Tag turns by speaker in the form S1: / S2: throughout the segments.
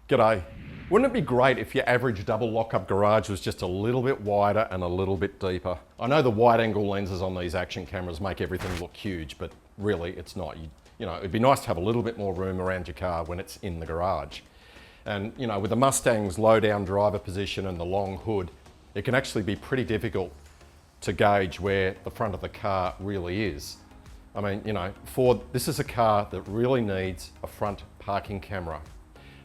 S1: G'day. Wouldn't it be great if your average double lock-up garage was just a little bit wider and a little bit deeper? I know the wide-angle lenses on these action cameras make everything look huge, but really it's not. You know, it'd be nice to have a little bit more room around your car when it's in the garage. And you know, with the Mustang's low-down driver position and the long hood, it can actually be pretty difficult to gauge where the front of the car really is. I mean, you know, this is a car that really needs a front parking camera.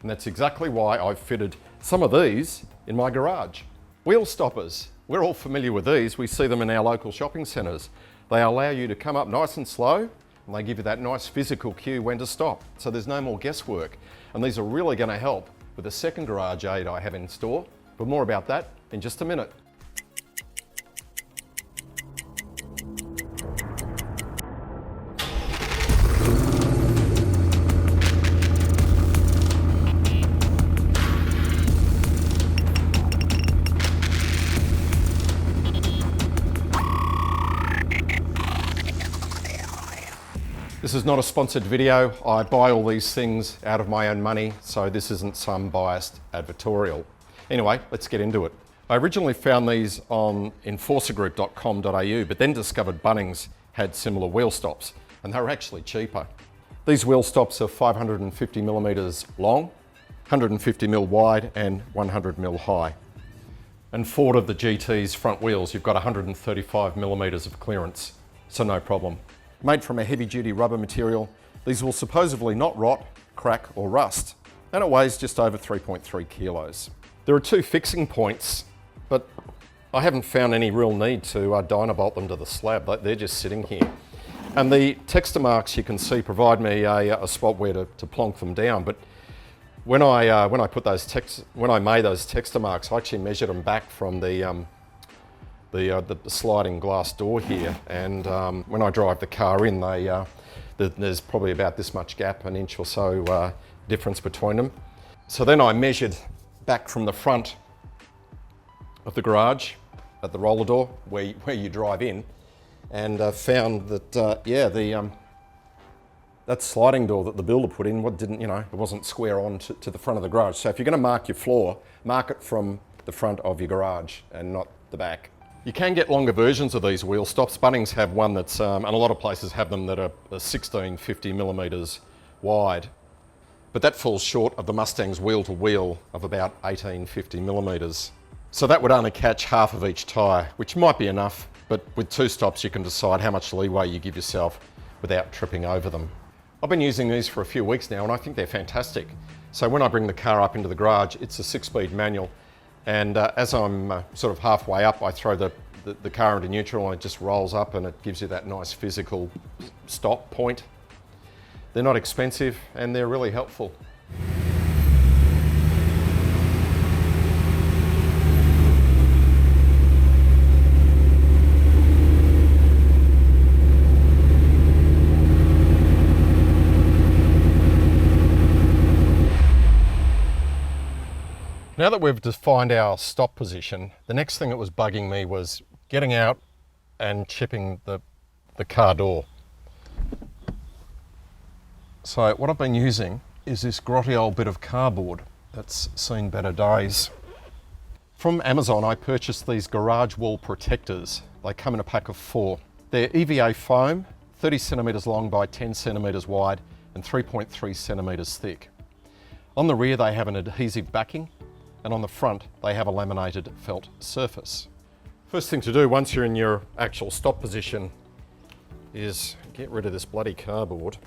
S1: And that's exactly why I've fitted some of these in my garage. Wheel stoppers. We're all familiar with these. We see them in our local shopping centres. They allow you to come up nice and slow, and they give you that nice physical cue when to stop. So there's no more guesswork. And these are really going to help with the second garage aid I have in store. But more about that in just a minute. This is not a sponsored video. I buy all these things out of my own money, so this isn't some biased advertorial. Anyway, let's get into it. I originally found these on enforcergroup.com.au, but then discovered Bunnings had similar wheel stops, and they were actually cheaper. These wheel stops are 550 millimeters long, 150 mil wide, and 100 mil high. And forward of the GT's front wheels, you've got 135 millimeters of clearance, so no problem. Made from a heavy-duty rubber material, these will supposedly not rot, crack or rust, and it weighs just over 3.3 kilos. There are two fixing points, but I haven't found any real need to dynabolt them to the slab. They're just sitting here. And the texture marks you can see provide me a spot where to plonk them down, but when I made those texture marks, I actually measured them back from the sliding glass door here, and when I drive the car in, there's probably about this much gap, an inch or so difference between them. So then I measured back from the front of the garage at the roller door where you drive in, and found that that sliding door that the builder put in, it wasn't square on to the front of the garage. So if you're going to mark your floor, mark it from the front of your garage and not the back. You can get longer versions of these wheel stops. Bunnings have one that's, and a lot of places have them that are 1650 millimeters wide, but that falls short of the Mustang's wheel to wheel of about 1850 millimeters. So that would only catch half of each tyre, which might be enough, but with two stops you can decide how much leeway you give yourself without tripping over them. I've been using these for a few weeks now and I think they're fantastic. So when I bring the car up into the garage, it's a 6-speed manual. And as I'm sort of halfway up, I throw the car into neutral and it just rolls up and it gives you that nice physical stop point. They're not expensive and they're really helpful. Now that we've defined our stop position, the next thing that was bugging me was getting out and chipping the car door. So what I've been using is this grotty old bit of cardboard that's seen better days. From Amazon, I purchased these garage wall protectors. They come in a pack of 4. They're EVA foam, 30 centimeters long by 10 centimeters wide and 3.3 centimeters thick. On the rear, they have an adhesive backing, and on the front they have a laminated felt surface. First thing to do once you're in your actual stop position is get rid of this bloody cardboard.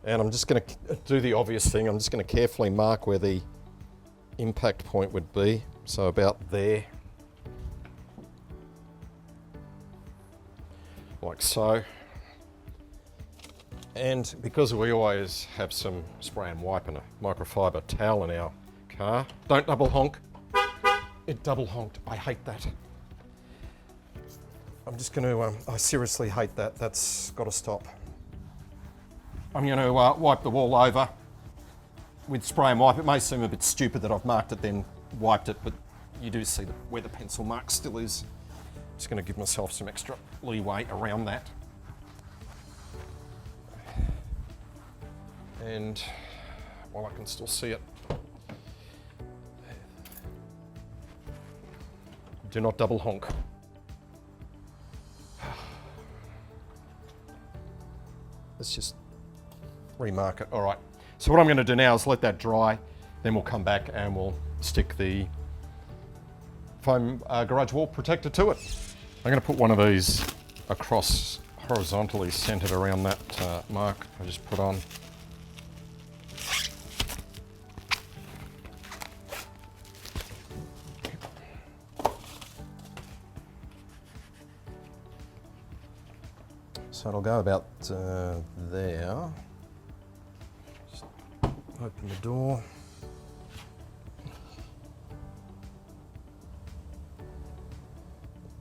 S1: And I'm just going to do the obvious thing. I'm just going to carefully mark where the impact point would be. So about there. Like so. And because we always have some spray and wipe and a microfiber towel in our car. Don't double honk. It double honked. I hate that. I'm just going to, I seriously hate that. That's got to stop. I'm going to wipe the wall over with spray and wipe. It may seem a bit stupid that I've marked it then wiped it, but you do see where the pencil mark still is. Just going to give myself some extra leeway around that. And while I can still see it. Do not double honk. Let's just remark it. All right. So what I'm going to do now is let that dry. Then we'll come back and we'll stick the foam garage wall protector to it. I'm going to put one of these across horizontally, centered around that mark I just put on. So it'll go about there. Just open the door.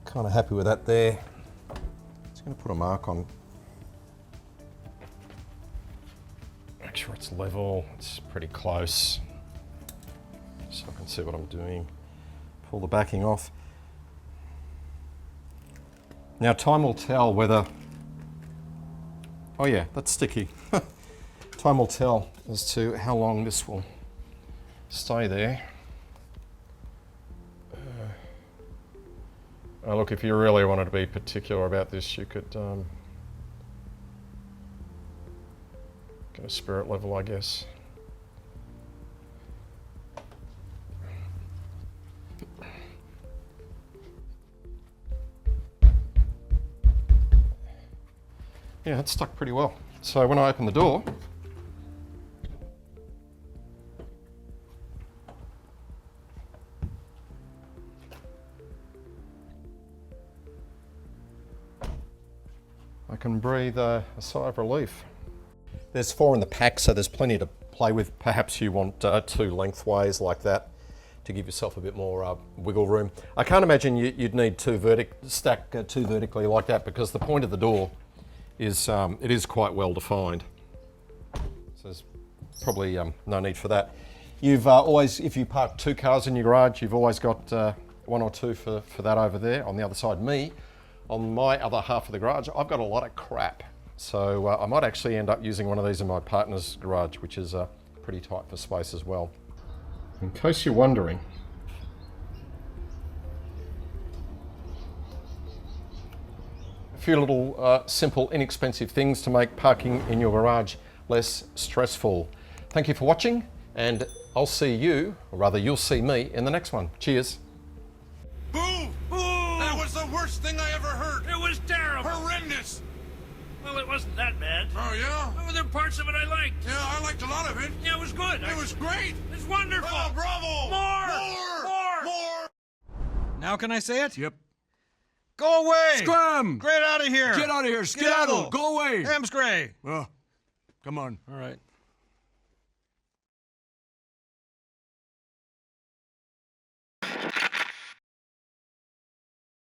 S1: Kind of happy with that there. Just going to put a mark on. Make sure it's level. It's pretty close, so I can see what I'm doing. Pull the backing off. Now time will tell whether. Oh yeah, that's sticky. Time will tell as to how long this will stay there. Look, if you really wanted to be particular about this, you could go spirit level, I guess. Yeah, it's stuck pretty well. So when I open the door, I can breathe a sigh of relief. There's 4 in the pack, so there's plenty to play with. Perhaps you want 2 lengthways like that to give yourself a bit more wiggle room. I can't imagine you'd need 2 stack 2 vertically like that, because the point of the door is it is quite well defined. So there's probably no need for that. You've always, if you park 2 cars in your garage, you've always got 1 or 2 for that over there. On the other side, on my other half of the garage, I've got a lot of crap. So I might actually end up using one of these in my partner's garage, which is pretty tight for space as well. In case you're wondering, a few little simple, inexpensive things to make parking in your garage less stressful. Thank you for watching, and I'll see you, or rather you'll see me, in the next one. Cheers.
S2: Boo! Boo! That was the worst thing I ever heard.
S3: It was terrible.
S2: Horrendous.
S3: Well, it wasn't that bad.
S2: Oh, yeah?
S3: Well, there were parts of it I liked.
S2: Yeah, I liked a lot of it.
S3: Yeah, it was good.
S2: It was great.
S3: It's wonderful.
S2: Oh, bravo. More.
S4: Now can I say it?
S5: Yep.
S4: Go away!
S5: Scram!
S4: Get out of here!
S5: Get out of here! Skedaddle! Go away!
S4: Ham's gray!
S5: Oh, come on.
S4: All right.